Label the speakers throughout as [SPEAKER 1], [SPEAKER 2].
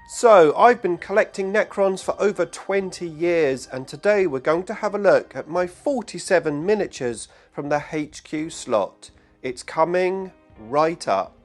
[SPEAKER 1] So, I've been collecting Necrons for over 20 years, and today we're going to have a look at my 47 miniatures from the HQ slot. It's coming right up.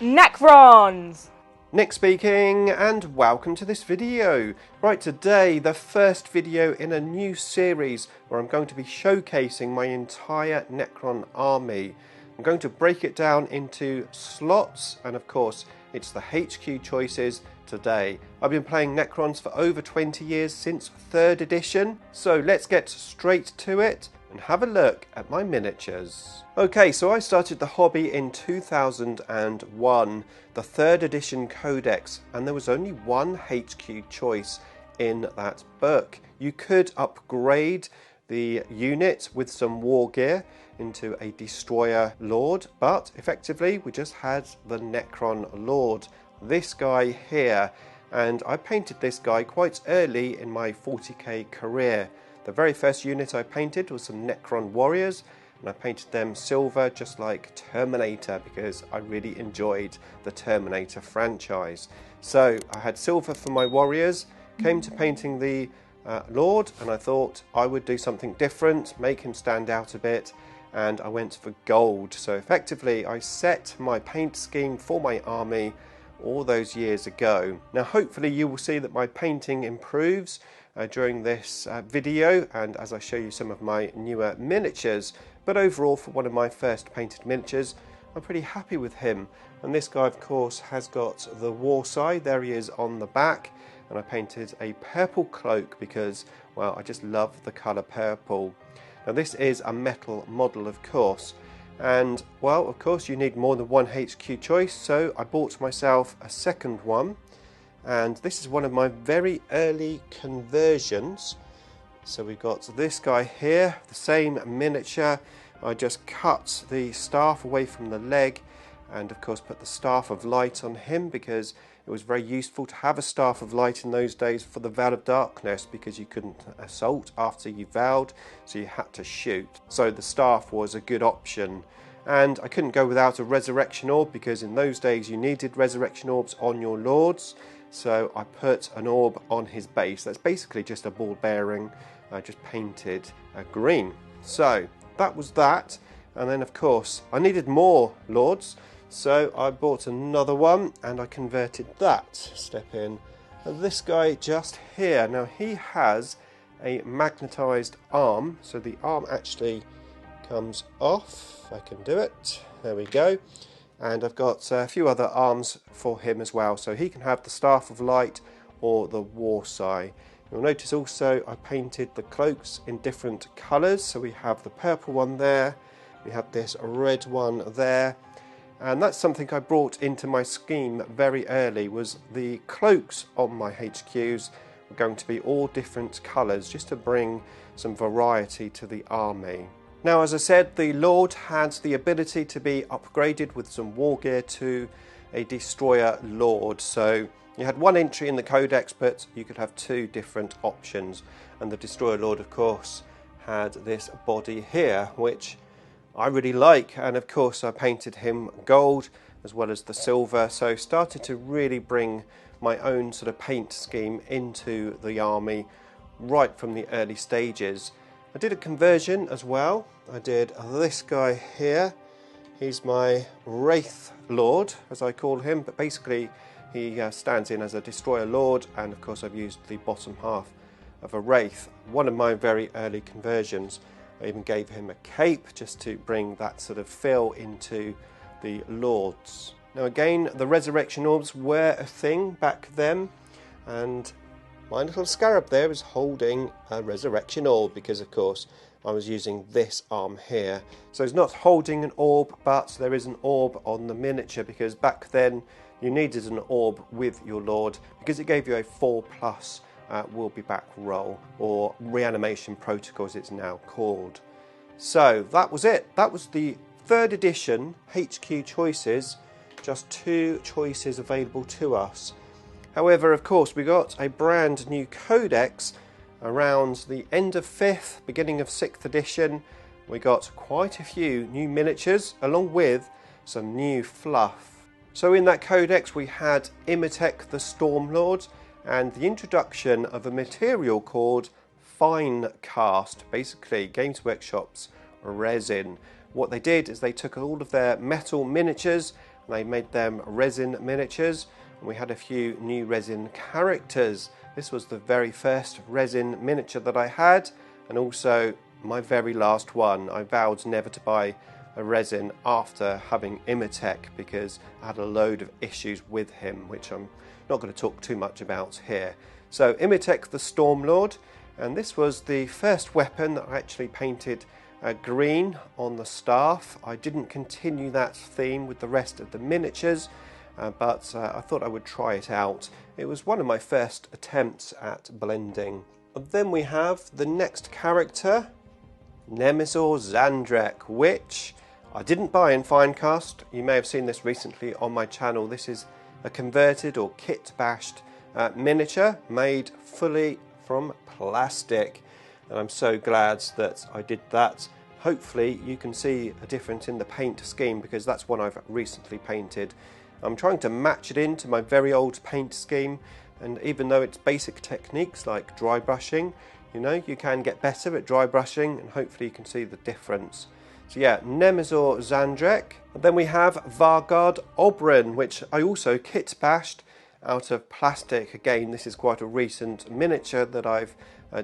[SPEAKER 2] Necrons!
[SPEAKER 1] Nick speaking, and welcome to this video. Right, today the first video in a new series where I'm going to be showcasing my entire Necron army. I'm going to break it down into slots, and of course it's the HQ choices today. I've been playing Necrons for over 20 years, since 3rd edition, so let's get straight to it and have a look at my miniatures. Okay, so I started the hobby in 2001, the 3rd edition codex, and there was only one HQ choice in that book. You could upgrade the unit with some war gear into a destroyer lord, but effectively we just had the Necron lord, this guy here, and I painted this guy quite early in my 40k career. The very first unit I painted was some Necron warriors, and I painted them silver just like Terminator because I really enjoyed the Terminator franchise. So I had silver for my warriors, came to painting the Lord, and I thought I would do something different, make him stand out a bit, and I went for gold. So effectively I set my paint scheme for my army all those years ago. Now hopefully you will see that my painting improves during this video and as I show you some of my newer miniatures, but overall for one of my first painted miniatures I'm pretty happy with him. And this guy of course has got the war side, there he is on the back, and I painted a purple cloak because, well, I just love the colour purple. Now this is a metal model of course, and well, of course you need more than one HQ choice, so I bought myself a second one, and this is one of my very early conversions. So we've got this guy here, the same miniature. I just cut the staff away from the leg and of course put the staff of light on him because it was very useful to have a staff of light in those days for the Veil of Darkness, because you couldn't assault after you vowed, so you had to shoot. So the staff was a good option. And I couldn't go without a resurrection orb because in those days you needed resurrection orbs on your lords. So I put an orb on his base. That's basically just a ball bearing, just painted green. So that was that. And then of course I needed more lords. So I bought another one and I converted that. Step in. This guy just here. Now he has a magnetized arm. So the arm actually comes off. I can do it. There we go. And I've got a few other arms for him as well. So he can have the Staff of Light or the War Sai. You'll notice also I painted the cloaks in different colours. So we have the purple one there. We have this red one there. And that's something I brought into my scheme very early, was the cloaks on my HQs were going to be all different colours just to bring some variety to the army. Now as I said, the Lord had the ability to be upgraded with some war gear to a Destroyer Lord. So you had one entry in the Codex, but you could have two different options. And the Destroyer Lord of course had this body here, which I really like, and of course I painted him gold as well as the silver, so started to really bring my own sort of paint scheme into the army right from the early stages. I did a conversion as well. I did this guy here. He's my Wraith Lord, as I call him, but basically he stands in as a Destroyer Lord, and of course I've used the bottom half of a Wraith, one of my very early conversions. I even gave him a cape just to bring that sort of feel into the Lords. Now again, the resurrection orbs were a thing back then, and my little scarab there is holding a resurrection orb because of course I was using this arm here. So it's not holding an orb, but there is an orb on the miniature because back then you needed an orb with your Lord because it gave you a 4+ will be back roll, or reanimation protocol as it's now called. So that was it. That was the 3rd edition HQ choices, just 2 choices available to us. However, of course, we got a brand new codex around the end of 5th, beginning of 6th edition. We got quite a few new miniatures along with some new fluff. So in that codex we had Imhotep the Stormlord and the introduction of a material called Fine Cast, basically Games Workshop's resin. What they did is they took all of their metal miniatures and they made them resin miniatures, and we had a few new resin characters. This was the very first resin miniature that I had, and also my very last one. I vowed never to buy a resin after having Imhotep because I had a load of issues with him, which I'm not going to talk too much about here. So Imhotep the Stormlord, and this was the first weapon that I actually painted green on the staff. I didn't continue that theme with the rest of the miniatures, but I thought I would try it out. It was one of my first attempts at blending. And then we have the next character, Nemesor Zandrek, which I didn't buy in Finecast. You may have seen this recently on my channel. This is a converted or kit bashed miniature made fully from plastic, and I'm so glad that I did that. Hopefully you can see a difference in the paint scheme because that's one I've recently painted. I'm trying to match it into my very old paint scheme, and even though it's basic techniques like dry brushing, you know, you can get better at dry brushing, and hopefully you can see the difference. So yeah, Nemesor Zandrek. And then we have Vargard Oberyn, which I also kit bashed out of plastic. Again, this is quite a recent miniature that I've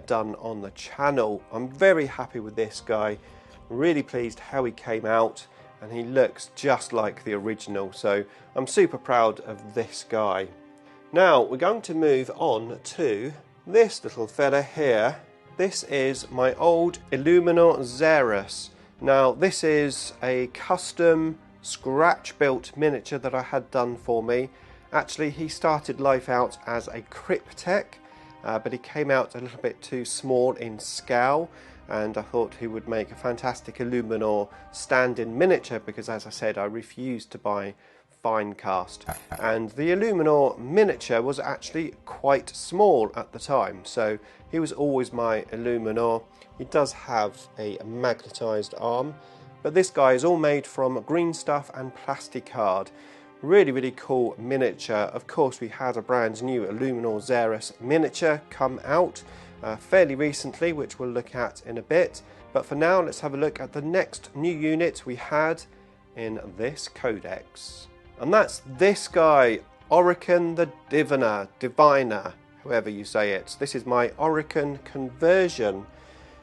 [SPEAKER 1] done on the channel. I'm very happy with this guy. Really pleased how he came out, and he looks just like the original. So I'm super proud of this guy. Now we're going to move on to this little fella here. This is my old Illuminor Xerus. Now this is a custom scratch built miniature that I had done for me. Actually he started life out as a Cryptek, but he came out a little bit too small in scale, and I thought he would make a fantastic Illuminor stand-in miniature because, as I said, I refused to buy Finecast, and the Illuminor miniature was actually quite small at the time, so he was always my Illuminor. He does have a magnetized arm, but this guy is all made from green stuff and plasticard. Really cool miniature. Of course we had a brand new Illuminor Xerus miniature come out fairly recently, which we'll look at in a bit, but for now let's have a look at the next new unit we had in this codex. And that's this guy, Orican the Diviner, however you say it. This is my Orican conversion.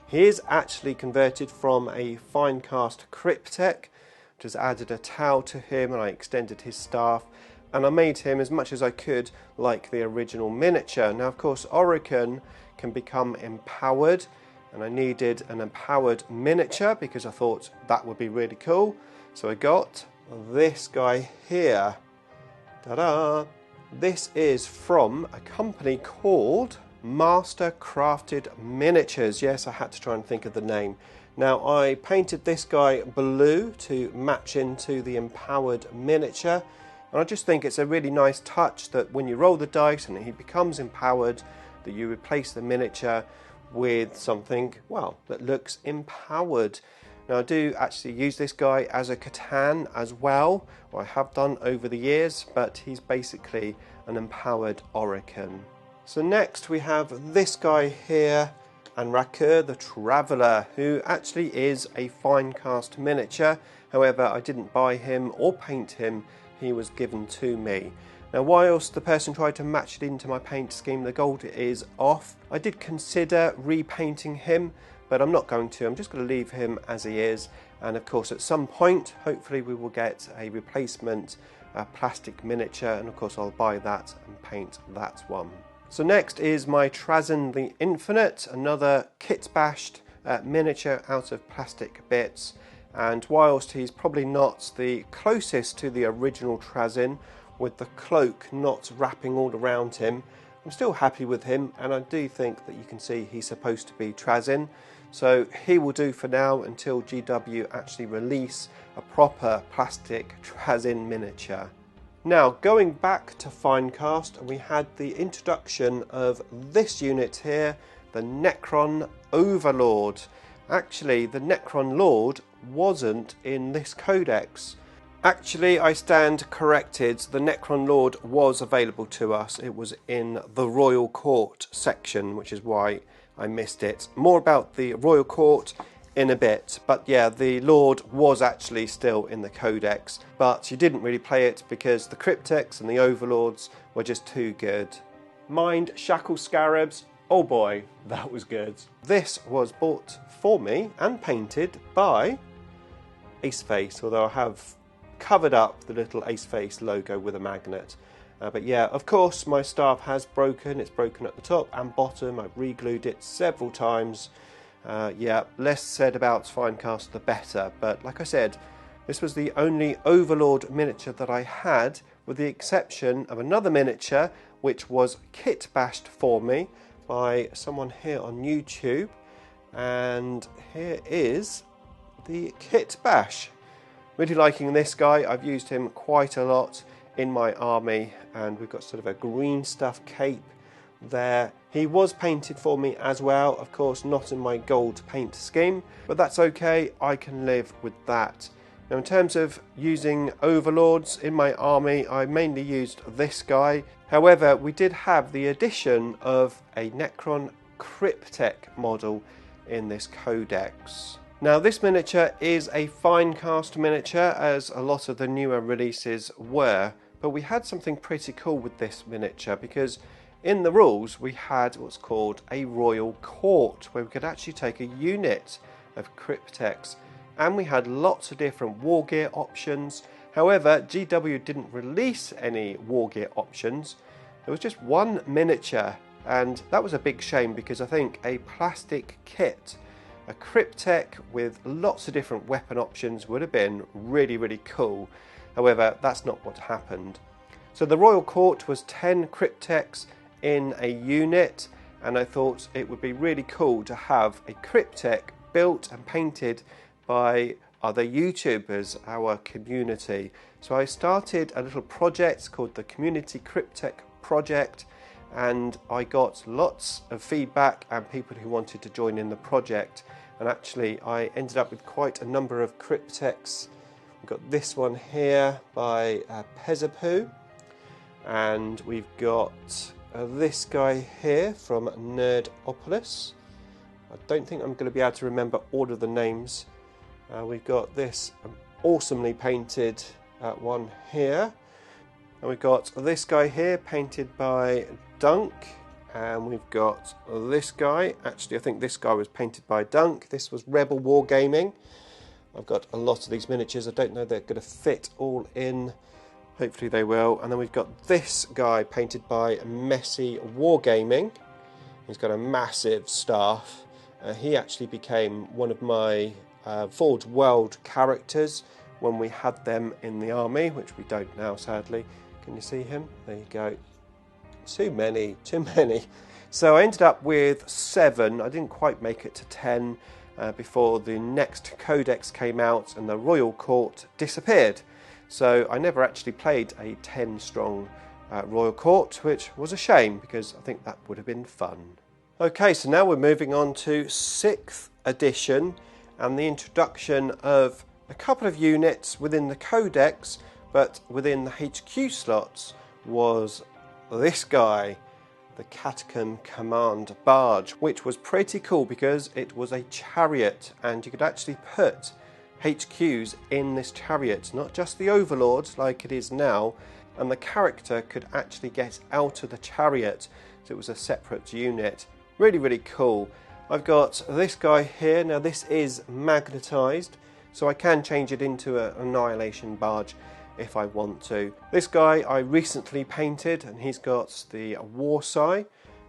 [SPEAKER 1] He is actually converted from a Finecast Cryptek. Just added a towel to him and I extended his staff, and I made him as much as I could like the original miniature. Now of course Orican can become empowered, and I needed an empowered miniature because I thought that would be really cool. So I got this guy here. Ta-da! This is from a company called Master Crafted Miniatures. Yes, I had to try and think of the name. Now I painted this guy blue to match into the empowered miniature, and I just think it's a really nice touch that when you roll the dice and he becomes empowered, that you replace the miniature with something, well, that looks empowered. Now I do actually use this guy as a Catan as well, or I have done over the years, but he's basically an empowered Orican. So next we have this guy here, Anrakur the Traveller, who actually is a Finecast miniature. However, I didn't buy him or paint him, he was given to me. Now whilst the person tried to match it into my paint scheme, the gold is off. I did consider repainting him, but I'm not going to. I'm just going to leave him as he is, and of course at some point hopefully we will get a replacement plastic miniature, and of course I'll buy that and paint that one. So next is my Trazyn the Infinite, another kit bashed miniature out of plastic bits, and whilst he's probably not the closest to the original Trazyn, with the cloak not wrapping all around him, I'm still happy with him, and I do think that you can see he's supposed to be Trazyn, so he will do for now until GW actually release a proper plastic Trazyn miniature. Now going back to Finecast, we had the introduction of this unit here, the Necron Overlord. Actually the Necron Lord wasn't in this codex. Actually, I stand corrected. The Necron Lord was available to us. It was in the Royal Court section, which is why I missed it. More about the Royal Court in a bit. But yeah, the Lord was actually still in the Codex, but you didn't really play it because the Cryptex and the Overlords were just too good. Mind Shackle Scarabs. Oh boy, that was good. This was bought for me and painted by Aceface, although I have covered up the little Aceface logo with a magnet. But yeah, of course, my staff has broken. It's broken at the top and bottom. I've re-glued it several times. Yeah, less said about Finecast the better. But like I said, this was the only Overlord miniature that I had, with the exception of another miniature which was kit bashed for me by someone here on YouTube. And here is the kit bash. Really liking this guy. I've used him quite a lot in my army, and we've got sort of a green stuff cape there. He was painted for me as well, of course not in my gold paint scheme, but that's okay, I can live with that. Now in terms of using Overlords in my army, I mainly used this guy. However, we did have the addition of a Necron Cryptek model in this codex. Now this miniature is a Finecast miniature, as a lot of the newer releases were, but we had something pretty cool with this miniature, because in the rules we had what's called a Royal Court, where we could actually take a unit of Cryptex, and we had lots of different war gear options. However, GW didn't release any war gear options. There was just one miniature, and that was a big shame, because I think a plastic kit, a Cryptek with lots of different weapon options, would have been really, really cool. However, that's not what happened. So the Royal Court was 10 Cryptex in a unit, and I thought it would be really cool to have a Cryptek built and painted by other YouTubers, our community. So I started a little project called the Community Cryptek Project, and I got lots of feedback and people who wanted to join in the project. And actually I ended up with quite a number of Cryptex. We've got this one here by Pezapoo, and we've got this guy here from Nerdopolis. I don't think I'm going to be able to remember all of the names. We've got this awesomely painted one here, and we've got this guy here painted by Dunk, and we've got this guy. Actually, I think this guy was painted by Dunk. This was Rebel Wargaming. I've got a lot of these miniatures. I don't know they're going to fit all in. Hopefully they will. And then we've got this guy painted by Messy Wargaming. He's got a massive staff. He actually became one of my Forge World characters when we had them in the army, which we don't now, sadly. Can you see him? There you go. Too many. So I ended up with 7. I didn't quite make it to 10 before the next codex came out and the Royal Court disappeared. So I never actually played a 10 strong Royal Court, which was a shame, because I think that would have been fun. Okay, so now we're moving on to 6th edition and the introduction of a couple of units within the codex, but within the HQ slots was this guy, the Catacomb Command Barge, which was pretty cool because it was a chariot, and you could actually put HQs in this chariot, not just the Overlords like it is now, and the character could actually get out of the chariot, so it was a separate unit. Really, really cool. I've got this guy here. Now this is magnetized, so I can change it into an Annihilation Barge if I want to. This guy I recently painted, and he's got the Warsigh,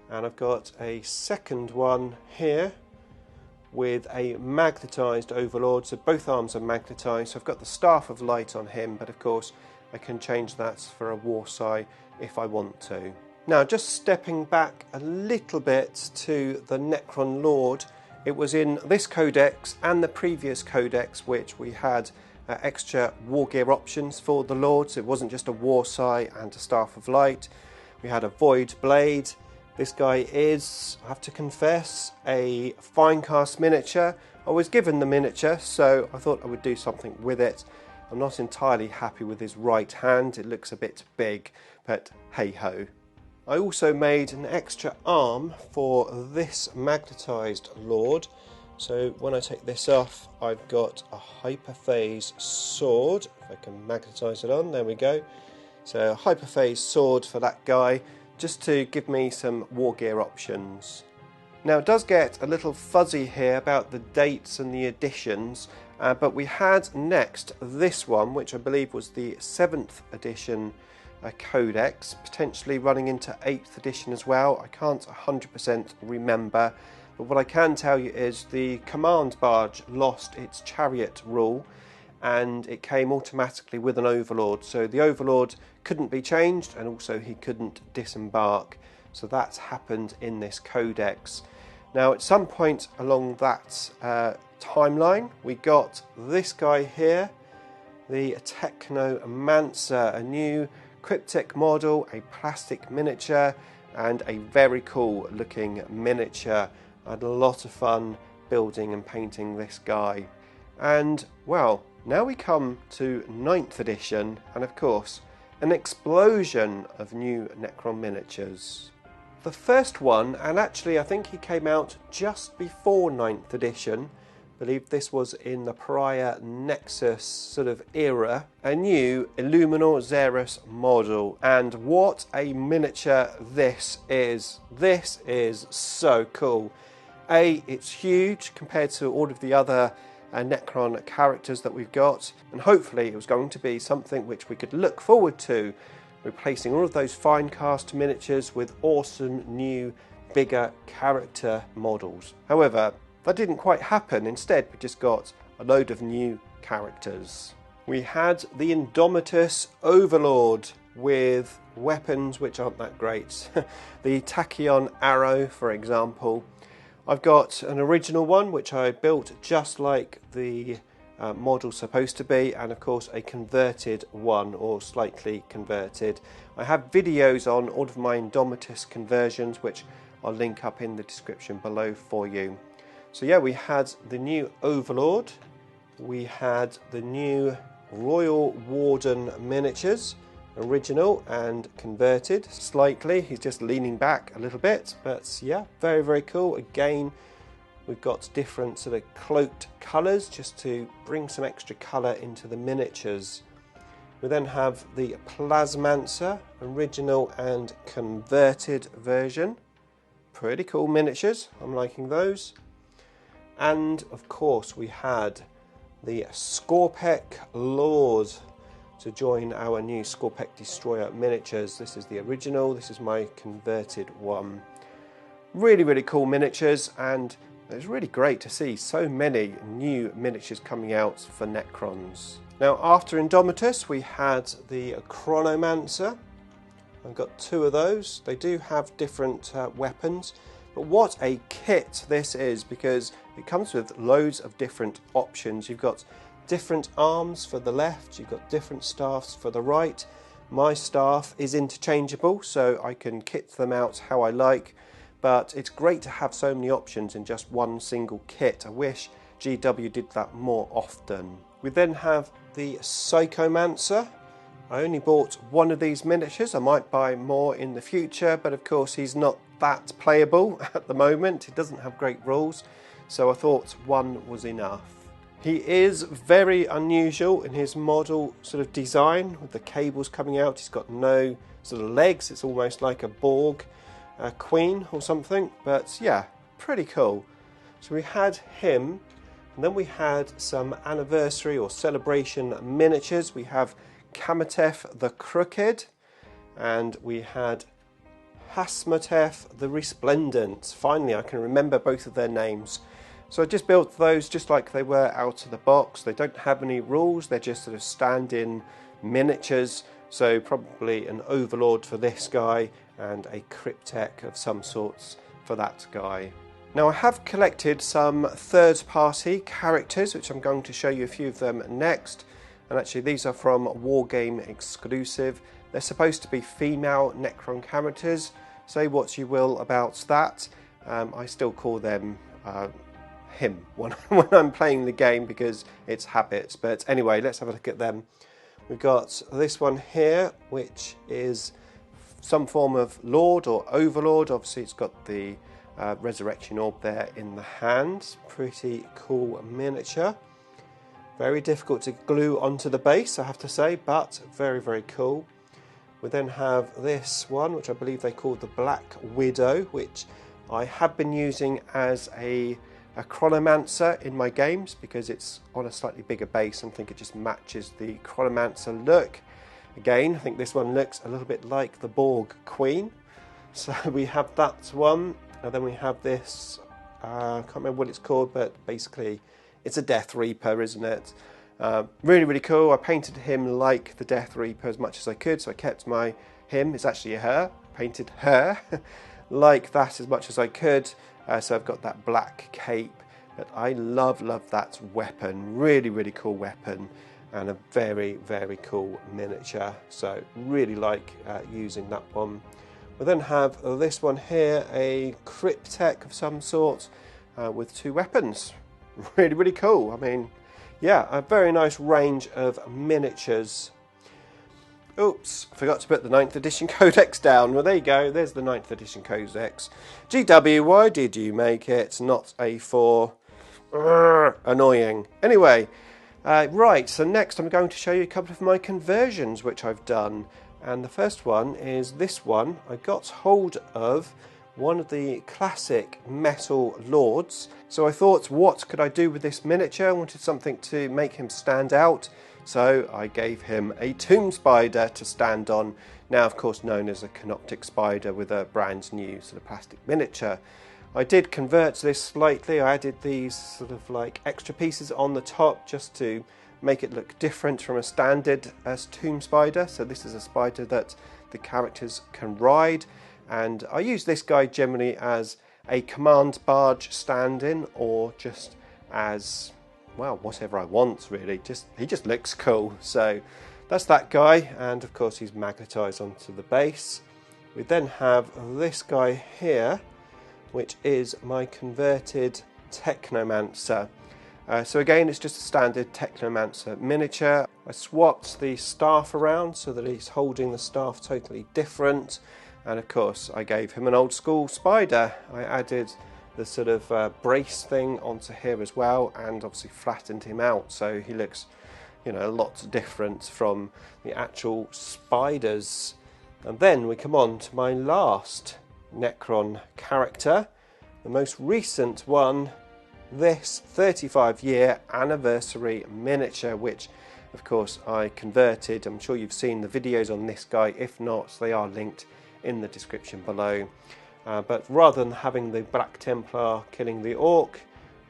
[SPEAKER 1] and I've got a second one here with a magnetized Overlord, so both arms are magnetized. So I've got the Staff of Light on him, but of course I can change that for a Warsigh if I want to. Now, just stepping back a little bit to the Necron Lord, it was in this codex and the previous codex which we had extra war gear options for the Lords. It wasn't just a Warsigh and a Staff of Light. We had a Void Blade. This guy is, I have to confess, a Finecast miniature. I was given the miniature, so I thought I would do something with it. I'm not entirely happy with his right hand, it looks a bit big, but hey ho. I also made an extra arm for this magnetised Lord. So when I take this off, I've got a hyperphase sword. If I can magnetise it on, there we go. So a hyperphase sword for that guy, just to give me some war gear options. Now it does get a little fuzzy here about the dates and the editions, but we had next this one, which I believe was the 7th edition codex, potentially running into 8th edition as well. I can't 100% remember, but what I can tell you is the command barge lost its chariot rule and it came automatically with an overlord, so the overlord couldn't be changed and also he couldn't disembark. So that's happened in this codex. Now at some point along that timeline we got this guy here, the Technomancer, a new cryptic model, a plastic miniature and a very cool looking miniature. I had a lot of fun building and painting this guy. And well, now we come to 9th edition and of course an explosion of new Necron miniatures. The first one, and actually I think he came out just before 9th edition, I believe this was in the prior Nexus sort of era, a new Illuminor Xeris model, and what a miniature this is. This is so cool. It's huge compared to all of the other Necron characters that we've got, and hopefully it was going to be something which we could look forward to, replacing all of those fine cast miniatures with awesome new bigger character models. However, that didn't quite happen. Instead we just got a load of new characters. We had the Indomitus Overlord with weapons which aren't that great. The Tachyon Arrow, for example. I've got an original one which I built just like the model's supposed to be, and of course a converted one, or slightly converted. I have videos on all of my Indomitus conversions which I'll link up in the description below for you. So yeah, we had the new Overlord, we had the new Royal Warden miniatures, original and converted slightly. He's just leaning back a little bit, but yeah, very, very cool. Again, we've got different sort of cloaked colours just to bring some extra colour into the miniatures. We then have the Plasmancer, original and converted version. Pretty cool miniatures, I'm liking those. And of course we had the Skorpek Lord to join our new Skorpek Destroyer miniatures. This is the original, this is my converted one. Really, really cool miniatures, and it's really great to see so many new miniatures coming out for Necrons. Now after Indomitus we had the Chronomancer. I've got two of those. They do have different weapons, but what a kit this is, because it comes with loads of different options. You've got different arms for the left, you've got different staffs for the right. My staff is interchangeable, so I can kit them out how I like, but it's great to have so many options in just one single kit. I wish GW did that more often. We then have the Psychomancer. I only bought one of these miniatures. I might buy more in the future, but of course he's not that playable at the moment. He doesn't have great rules, so I thought one was enough. He is very unusual in his model sort of design, with the cables coming out. He's got no sort of legs. It's almost like a Borg queen or something, but yeah, pretty cool. So we had him, and then we had some anniversary or celebration miniatures. We have Kamatef the Crooked, and we had Hasmatef the Resplendent. Finally, I can remember both of their names. So I just built those just like they were out of the box. They don't have any rules, they're just sort of stand-in miniatures. So probably an Overlord for this guy and a Cryptek of some sorts for that guy. Now I have collected some third-party characters, which I'm going to show you a few of them next. And actually these are from Wargaming exclusive. They're supposed to be female Necron characters. Say what you will about that. I still call them him when I'm playing the game, because it's habits. But anyway, let's have a look at them. We've got this one here, which is some form of Lord or Overlord. Obviously it's got the resurrection orb there in the hand. Pretty cool miniature. Very difficult to glue onto the base, I have to say, but very, very cool. We then have this one, which I believe they call the Black Widow, which I have been using as a Chronomancer in my games, because it's on a slightly bigger base and I think it just matches the Chronomancer look. Again, I think this one looks a little bit like the Borg Queen. So we have that one, and then we have this, I can't remember what it's called, but basically it's a Death Reaper, isn't it? Really, really cool. I painted him like the Death Reaper as much as I could, so I kept him, it's actually a her, painted her like that as much as I could. So I've got that black cape, but I love that weapon. Really, really cool weapon, and a very, very cool miniature. So really like using that one. We then have this one here, a Cryptek of some sort with 2 weapons. Really, really cool. I mean, yeah, a very nice range of miniatures. Oops, forgot to put the 9th edition codex down. Well, there you go, there's the 9th edition codex. GW, why did you make it not A4? Annoying. Anyway, right, so next I'm going to show you a couple of my conversions which I've done. And the first one is this one. I got hold of one of the classic metal lords. So I thought, what could I do with this miniature? I wanted something to make him stand out. So I gave him a tomb spider to stand on, now of course known as a canoptic spider, with a brand new sort of plastic miniature. I did convert this slightly. I added these sort of like extra pieces on the top just to make it look different from a standard tomb spider. So this is a spider that the characters can ride, and I use this guy generally as a command barge stand-in, or just as, well, whatever I want really. He just looks cool. So that's that guy, and of course he's magnetised onto the base. We then have this guy here, which is my converted Technomancer. So again, it's just a standard Technomancer miniature. I swapped the staff around so that he's holding the staff totally different, and of course I gave him an old school spider. I added the sort of brace thing onto here as well, and obviously flattened him out so he looks, you know, a lot different from the actual spiders. And then we come on to my last Necron character, the most recent one, this 35-year anniversary miniature, which of course I converted. I'm sure you've seen the videos on this guy. If not, they are linked in the description below. But rather than having the Black Templar killing the Orc,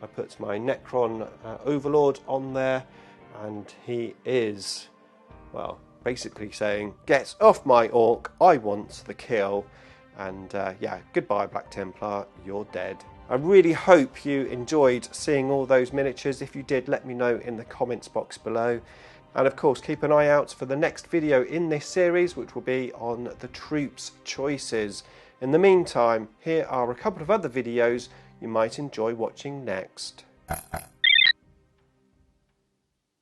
[SPEAKER 1] I put my Necron Overlord on there, and he is, well, basically saying, get off my Orc, I want the kill. And yeah, goodbye Black Templar, you're dead. I really hope you enjoyed seeing all those miniatures. If you did, let me know in the comments box below. And of course, keep an eye out for the next video in this series, which will be on the troops choices. In the meantime, here are a couple of other videos you might enjoy watching next.